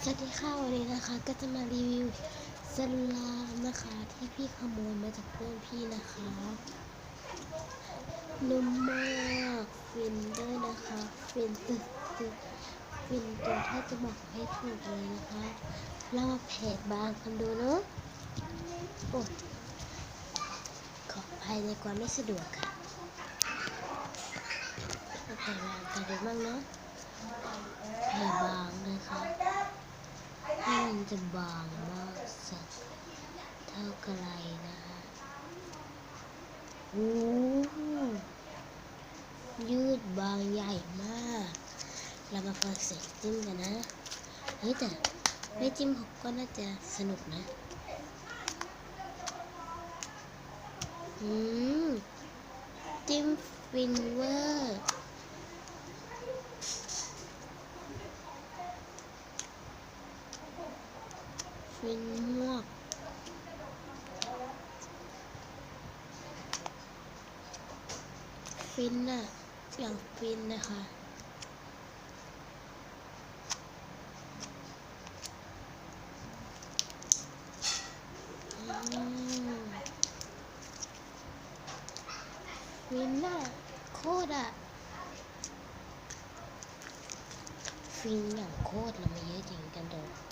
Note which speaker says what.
Speaker 1: สวัสดีค่ะวันนี้นะคะก็จะมารีวิวเซลลูลานะคะที่พี่ขโมยมาจากเพื่อนพี่นะคะนุ่มมากฟินด้วยนะคะฟินตึ๊ดฟินตัวถ้าจะบอกให้ถูกเลยนะคะเรามาแผดบางกันดูเนาะโอ้ขออภัยในความไม่สะดวกค่ะมาแผดบางกันดูบ้างเนาะแผดบางเลยค่ะให้มันจะบางมากสักเท่ากระไรนะคะยืดบางใหญ่มากเรามาฟังเสียงจิ้มกันนะเฮ้ยแต่ไม่จิ้มผมก็น่าจะสนุกนะจิ้มฟินเวอร์ฟินมากฟินอะอย่างฟินนะคะฟินอะโคตรอะฟินอย่างโคตรเรามาเยอะจริงกันเถอะ